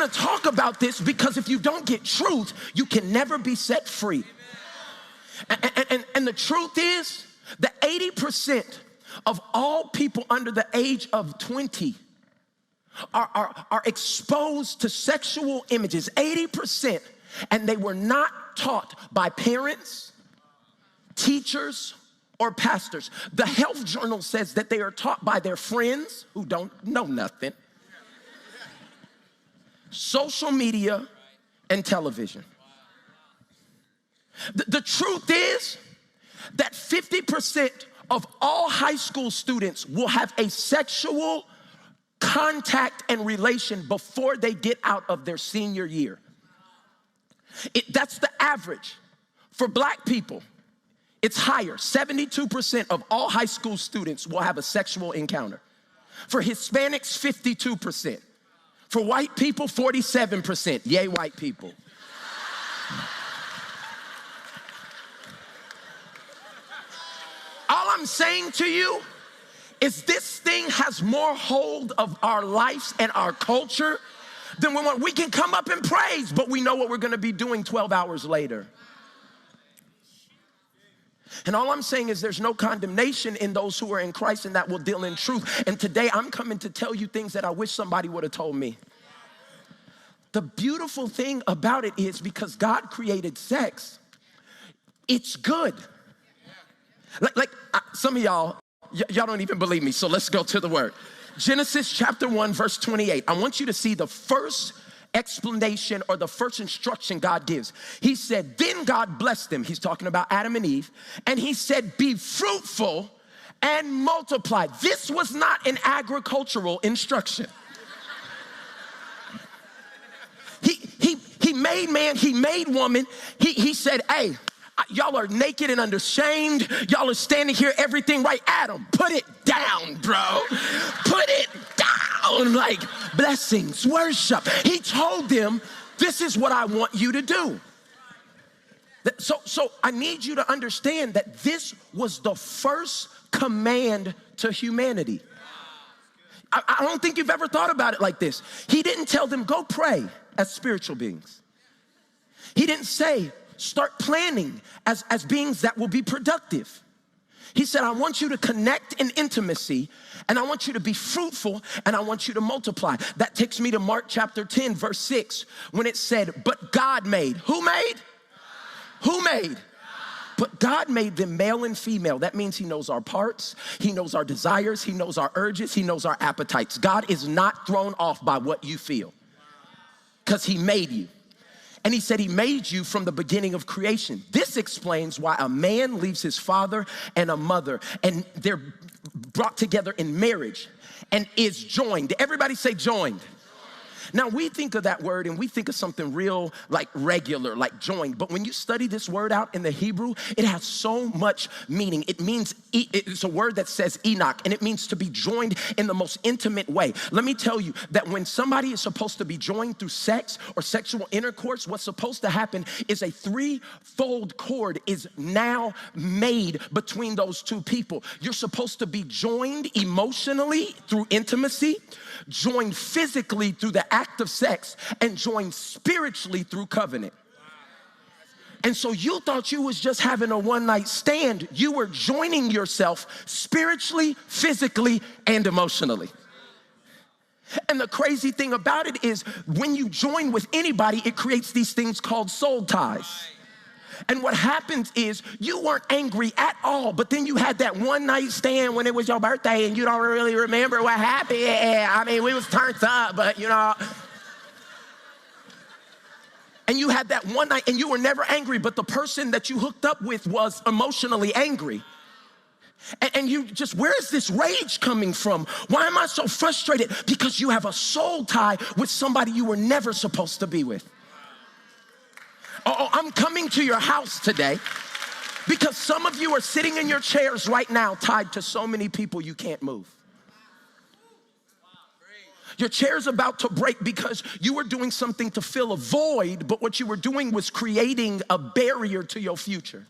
want to talk about this because if you don't get truth, you can never be set free. And the truth is that 80% of all people under the age of 20 are exposed to sexual images, 80%, and they were not taught by parents, teachers, or pastors. The Health Journal says that they are taught by their friends who don't know nothing, social media, and television. The truth is that 50% of all high school students will have a sexual contact and relation before they get out of their senior year. That's the average. For black people, it's higher. 72% of all high school students will have a sexual encounter. For Hispanics, 52%. For white people, 47%. Yay, white people. All I'm saying to you is this thing has more hold of our lives and our culture than we want. We can come up and praise, but we know what we're gonna be doing 12 hours later. And all I'm saying is there's no condemnation in those who are in Christ and that will deal in truth. And today I'm coming to tell you things that I wish somebody would have told me. The beautiful thing about it is because God created sex, it's good. Like some of y'all don't even believe me, so let's go to the word. Genesis chapter 1, verse 28. I want you to see the first explanation or the first instruction God gives. He said, then God blessed them. He's talking about Adam and Eve. And he said, be fruitful and multiply. This was not an agricultural instruction. He made man, he made woman. He said, hey, y'all are naked and unashamed. Y'all are standing here, everything right. Adam, put it down, bro. Put it down. Like blessings, worship. He told them, this is what I want you to do. So I need you to understand that this was the first command to humanity. I don't think you've ever thought about it like this. He didn't tell them, go pray as spiritual beings. He didn't say, start planning as beings that will be productive. He said, I want you to connect in intimacy, and I want you to be fruitful, and I want you to multiply. That takes me to Mark chapter 10, verse 6, when it said, but God made. Who made? Who made? But God made them male and female. That means he knows our parts, he knows our desires, he knows our urges, he knows our appetites. God is not thrown off by what you feel because he made you. And he said he made you from the beginning of creation. This explains why a man leaves his father and a mother and they're brought together in marriage and is joined. Everybody say joined. Now we think of that word and we think of something real like regular, like joined. But when you study this word out in the Hebrew, it has so much meaning. It means, it's a word that says Enoch, and it means to be joined in the most intimate way. Let me tell you that when somebody is supposed to be joined through sex or sexual intercourse, what's supposed to happen is a threefold cord is now made between those two people. You're supposed to be joined emotionally through intimacy, joined physically through the act of sex, and joined spiritually through covenant. And so you thought you was just having a one-night stand. You were joining yourself spiritually, physically, and emotionally. And the crazy thing about it is when you join with anybody, it creates these things called soul ties. And what happens is you weren't angry at all, but then you had that one night stand when it was your birthday and you don't really remember what happened. I mean, we was turned up, but you know. And you had that one night and you were never angry, but the person that you hooked up with was emotionally angry. And you just, where is this rage coming from? Why am I so frustrated? Because you have a soul tie with somebody you were never supposed to be with. Oh, I'm coming to your house today because some of you are sitting in your chairs right now tied to so many people you can't move. Your chair's about to break because you were doing something to fill a void, but what you were doing was creating a barrier to your future.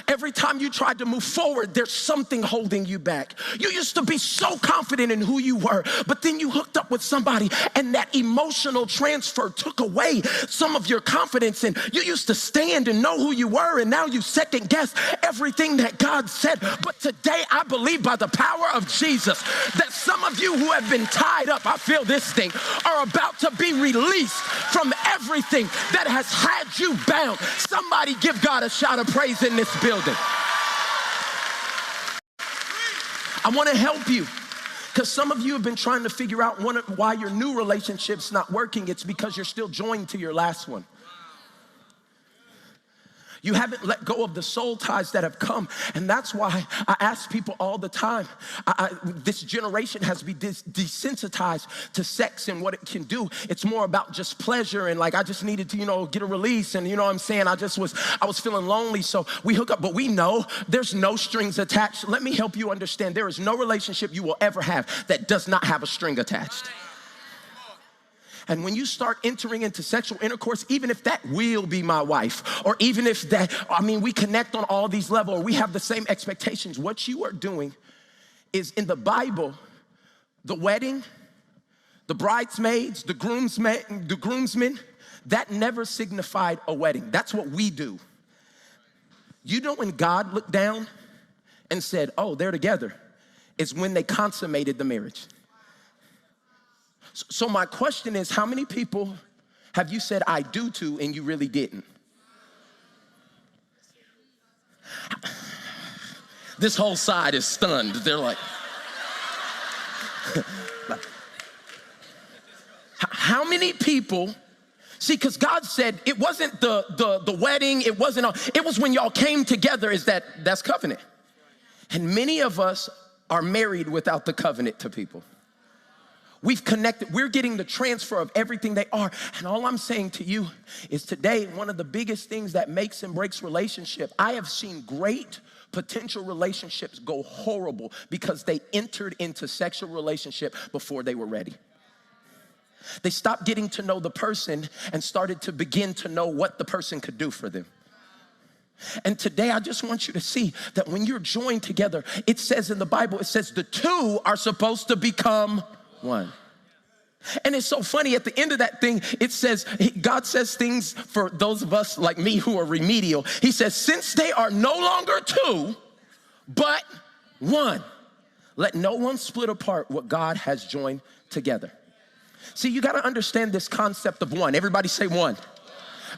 Every time you tried to move forward, there's something holding you back. You used to be so confident in who you were, but then you hooked up with somebody and that emotional transfer took away some of your confidence, and you used to stand and know who you were, and now you second guess everything that God said. But today I believe by the power of Jesus that some of you who have been tied up, I feel this thing, are about to be released from everything that has had you bound. Somebody give God a shout of praise in this building. I want to help you, because some of you have been trying to figure out why your new relationship's not working. It's because you're still joined to your last one. You haven't let go of the soul ties that have come. And that's why I ask people all the time, this generation has been desensitized to sex and what it can do. It's more about just pleasure and like, I just needed to, get a release. And you know what I'm saying? I was feeling lonely, so we hook up. But we know there's no strings attached. Let me help you understand. There is no relationship you will ever have that does not have a string attached. And when you start entering into sexual intercourse, even if that will be my wife, or even if we connect on all these levels, or we have the same expectations, what you are doing is, in the Bible, the wedding, the bridesmaids, the groomsmen, that never signified a wedding. That's what we do. You know when God looked down and said, oh, they're together, is when they consummated the marriage. So my question is, how many people have you said I do to and you really didn't? This whole side is stunned. They're like, how many people, see, because God said it wasn't the wedding, it was when y'all came together, that's covenant. And many of us are married without the covenant to people. We've connected. We're getting the transfer of everything they are. And all I'm saying to you is today, one of the biggest things that makes and breaks relationship, I have seen great potential relationships go horrible because they entered into sexual relationship before they were ready. They stopped getting to know the person and started to begin to know what the person could do for them. And today I just want you to see that when you're joined together, it says in the Bible, it says the two are supposed to become one. And it's so funny, at the end of that thing, it says, God says things for those of us like me who are remedial. He says, since they are no longer two, but one, let no one split apart what God has joined together. See, you got to understand this concept of one. Everybody say one.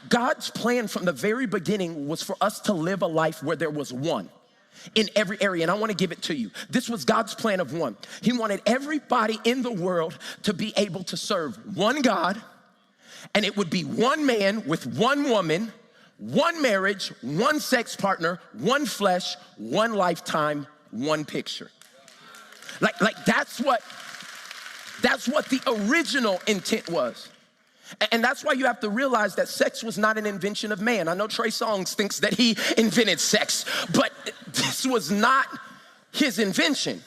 God's plan from the very beginning was for us to live a life where there was one in every area, and I want to give it to you. This was God's plan of one. He wanted everybody in the world to be able to serve one God, and it would be one man with one woman, one marriage, one sex partner, one flesh, one lifetime, one picture. Like that's what the original intent was. And that's why you have to realize that sex was not an invention of man. I know Trey Songz thinks that he invented sex, but this was not his invention.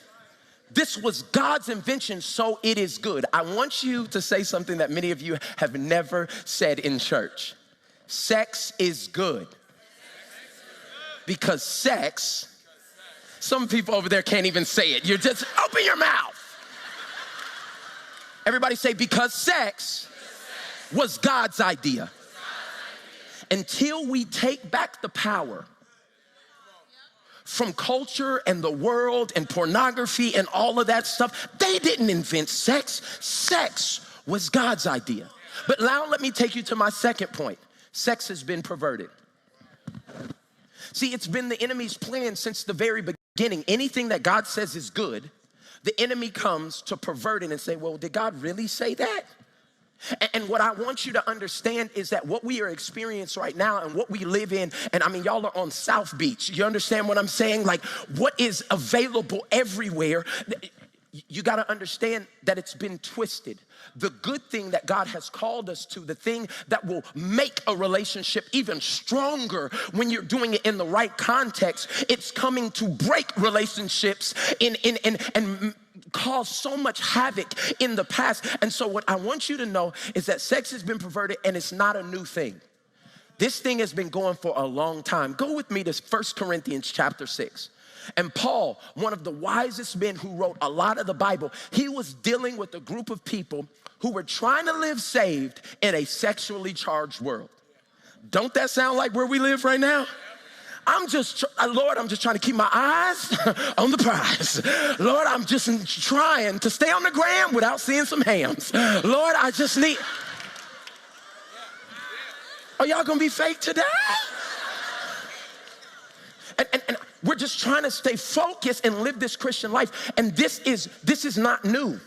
This was God's invention, so it is good. I want you to say something that many of you have never said in church. Sex is good. Because sex, some people over there can't even say it. You're just, open your mouth. Everybody say, because sex was God's idea. Until we take back the power from culture and the world and pornography and all of that stuff, they didn't invent sex. Sex was God's idea. But now let me take you to my second point. Sex has been perverted. See, it's been the enemy's plan since the very beginning. Anything that God says is good, the enemy comes to pervert it and say, well, did God really say that? And what I want you to understand is that what we are experiencing right now and what we live in, and I mean, y'all are on South Beach. You understand what I'm saying? Like, what is available everywhere, you got to understand that it's been twisted. The good thing that God has called us to, the thing that will make a relationship even stronger when you're doing it in the right context, it's coming to break relationships and cause so much havoc in the past. And so what I want you to know is that sex has been perverted, and it's not a new thing. This thing has been going for a long time. Go with me to 1 Corinthians chapter 6. And Paul, one of the wisest men who wrote a lot of the Bible, he was dealing with a group of people who were trying to live saved in a sexually charged world. Don't that sound like where we live right now? Lord, I'm just trying to keep my eyes on the prize. Lord, I'm just trying to stay on the gram without seeing some hams. Lord, I just need... Are y'all gonna be fake today? And we're just trying to stay focused and live this Christian life. And this is not new.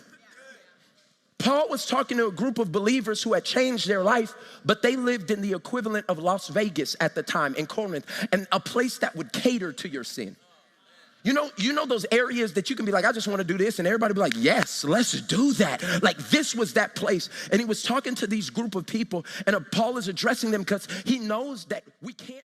Paul was talking to a group of believers who had changed their life, but they lived in the equivalent of Las Vegas at the time, in Corinth, and a place that would cater to your sin. You know those areas that you can be like, I just want to do this, and everybody be like, yes, let's do that. Like this was that place. And he was talking to these group of people, and Paul is addressing them because he knows that we can't